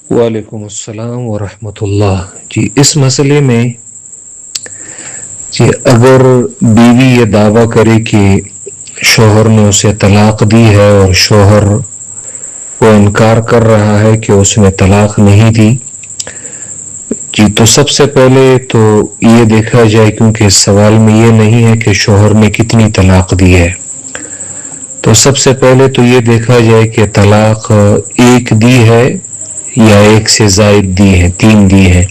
وعلیکم السلام ورحمۃ اللہ جی۔ اس مسئلے میں جی اگر بیوی یہ دعویٰ کرے کہ شوہر نے اسے طلاق دی ہے اور شوہر وہ انکار کر رہا ہے کہ اس نے طلاق نہیں دی جی، تو سب سے پہلے تو یہ دیکھا جائے، کیونکہ اس سوال میں یہ نہیں ہے کہ شوہر نے کتنی طلاق دی ہے، تو سب سے پہلے تو یہ دیکھا جائے کہ طلاق ایک دی ہے یا ایک سے زائد دی ہے، 3 دی ہے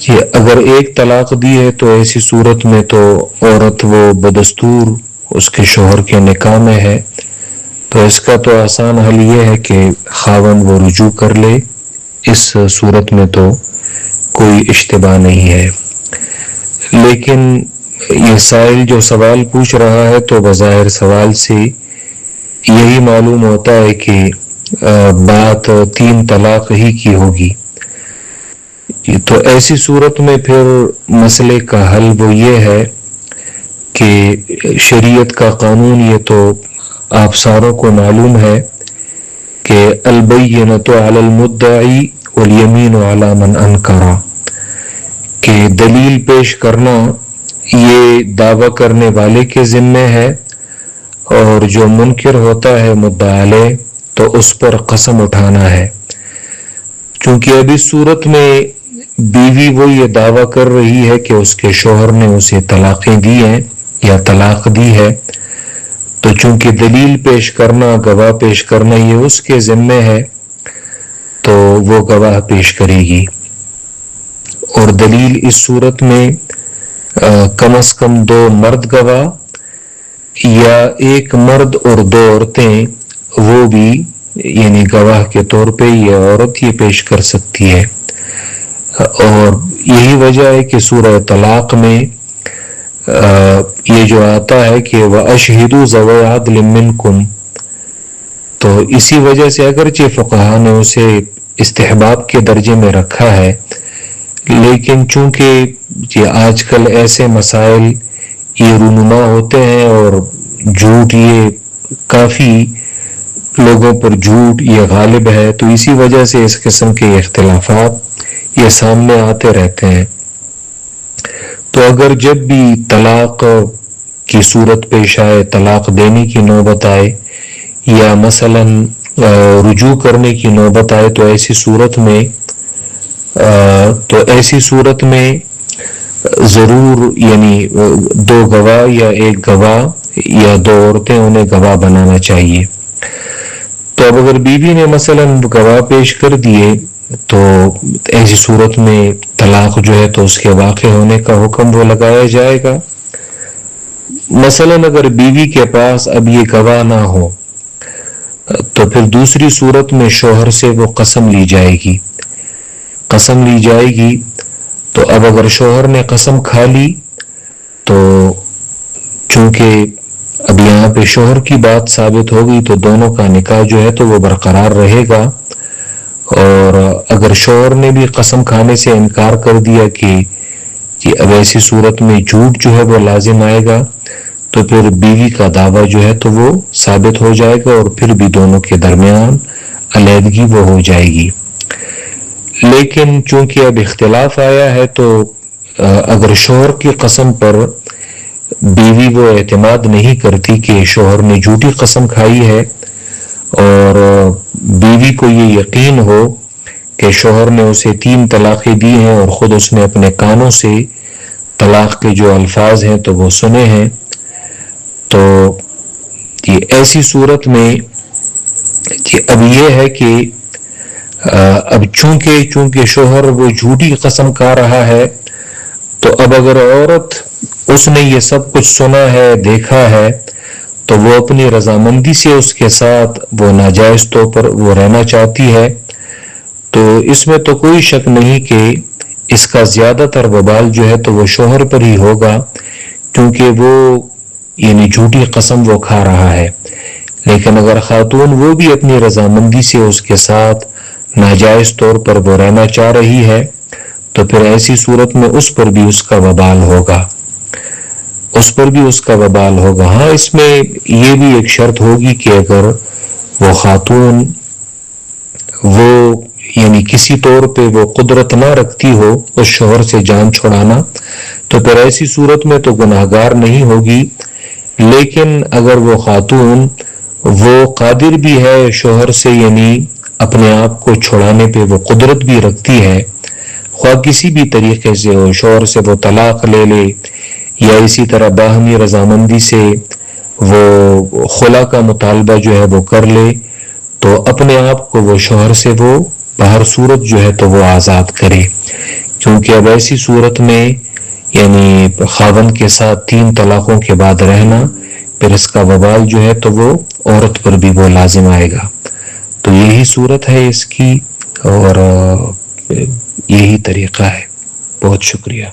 جی۔ اگر ایک طلاق دی ہے تو ایسی صورت میں تو عورت وہ بدستور اس کے شوہر کے نکاح میں ہے، تو اس کا تو آسان حل یہ ہے کہ خاوند وہ رجوع کر لے۔ اس صورت میں تو کوئی اشتباہ نہیں ہے، لیکن یہ سائل جو سوال پوچھ رہا ہے تو بظاہر سوال سے یہی معلوم ہوتا ہے کہ بات 3 طلاق ہی کی ہوگی، تو ایسی صورت میں پھر مسئلے کا حل وہ یہ ہے کہ شریعت کا قانون یہ تو آپ ساروں کو معلوم ہے کہ البینۃ علی المدعی والیمین علی من انکر، کہ دلیل پیش کرنا یہ دعویٰ کرنے والے کے ذمہ ہے، اور جو منکر ہوتا ہے مدعا علیہ تو اس پر قسم اٹھانا ہے۔ چونکہ اب اس صورت میں بیوی وہ یہ دعویٰ کر رہی ہے کہ اس کے شوہر نے اسے طلاقیں دی ہیں یا طلاق دی ہے، تو چونکہ دلیل پیش کرنا، گواہ پیش کرنا یہ اس کے ذمہ ہے، تو وہ گواہ پیش کرے گی، اور دلیل اس صورت میں کم از کم 2 مرد گواہ یا 1 مرد اور 2 عورتیں وہ بھی یعنی گواہ کے طور پہ یہ عورت یہ پیش کر سکتی ہے۔ اور یہی وجہ ہے کہ سورہ طلاق میں یہ جو آتا ہے کہ وَأَشْهِدُوا ذَوَوْا عَدْلٍ مِّنْكُمْ، تو اسی وجہ سے اگرچہ فقہاء نے اسے استحباب کے درجے میں رکھا ہے، لیکن چونکہ یہ آج کل ایسے مسائل یہ رونما ہوتے ہیں اور جھوٹ یہ کافی لوگوں پر جھوٹ یہ غالب ہے، تو اسی وجہ سے اس قسم کے اختلافات یہ سامنے آتے رہتے ہیں۔ تو اگر جب بھی طلاق کی صورت پیش آئے، طلاق دینے کی نوبت آئے یا مثلا رجوع کرنے کی نوبت آئے، تو ایسی صورت میں ضرور یعنی 2 گواہ یا 1 گواہ یا 2 عورتیں انہیں گواہ بنانا چاہیے۔ تو اب اگر بیوی نے مثلا گواہ پیش کر دیے تو ایسی صورت میں طلاق جو ہے تو اس کے واقع ہونے کا حکم وہ لگایا جائے گا۔ مثلا اگر بیوی کے پاس اب یہ گواہ نہ ہو تو پھر دوسری صورت میں شوہر سے وہ قسم لی جائے گی۔ تو اب اگر شوہر نے قسم کھا لی تو چونکہ اب یہاں پہ شوہر کی بات ثابت ہوگی تو دونوں کا نکاح جو ہے تو وہ برقرار رہے گا، اور اگر شوہر نے بھی قسم کھانے سے انکار کر دیا کہ اب ایسی صورت میں جھوٹ جو ہے وہ لازم آئے گا، تو پھر بیوی کا دعویٰ جو ہے تو وہ ثابت ہو جائے گا، اور پھر بھی دونوں کے درمیان علیحدگی وہ ہو جائے گی۔ لیکن چونکہ اب اختلاف آیا ہے تو اگر شوہر کی قسم پر بیوی وہ اعتماد نہیں کرتی کہ شوہر نے جھوٹی قسم کھائی ہے، اور بیوی کو یہ یقین ہو کہ شوہر نے اسے 3 طلاقیں دی ہیں اور خود اس نے اپنے کانوں سے طلاق کے جو الفاظ ہیں تو وہ سنے ہیں، تو یہ ایسی صورت میں اب یہ ہے کہ اب چونکہ شوہر وہ جھوٹی قسم کھا رہا ہے، تو اب اگر عورت اس نے یہ سب کچھ سنا ہے، دیکھا ہے، تو وہ اپنی رضامندی سے اس کے ساتھ وہ ناجائز طور پر وہ رہنا چاہتی ہے، تو اس میں تو کوئی شک نہیں کہ اس کا زیادہ تر وبال جو ہے تو وہ شوہر پر ہی ہوگا، کیونکہ وہ یعنی جھوٹی قسم وہ کھا رہا ہے۔ لیکن اگر خاتون وہ بھی اپنی رضامندی سے اس کے ساتھ ناجائز طور پر وہ رہنا چاہ رہی ہے، تو پھر ایسی صورت میں اس پر بھی اس کا وبال ہوگا۔ ہاں، اس میں یہ بھی ایک شرط ہوگی کہ اگر وہ خاتون وہ یعنی کسی طور پہ وہ قدرت نہ رکھتی ہو اس شوہر سے جان چھڑانا، تو پھر ایسی صورت میں تو گناہگار نہیں ہوگی. لیکن اگر وہ خاتون وہ قادر بھی ہے شوہر سے، یعنی اپنے آپ کو چھڑانے پہ وہ قدرت بھی رکھتی ہے، خواہ کسی بھی طریقے سے ہو، شوہر سے وہ طلاق لے لے یا اسی طرح باہمی رضامندی سے وہ خلا کا مطالبہ جو ہے وہ کر لے، تو اپنے آپ کو وہ شوہر سے وہ بہر صورت جو ہے تو وہ آزاد کرے. کیونکہ اب ایسی صورت میں یعنی خاوند کے ساتھ 3 طلاقوں کے بعد رہنا، پھر اس کا وبال جو ہے تو وہ عورت پر بھی وہ لازم آئے گا. تو یہی صورت ہے اس کی اور یہی طریقہ ہے. بہت شکریہ.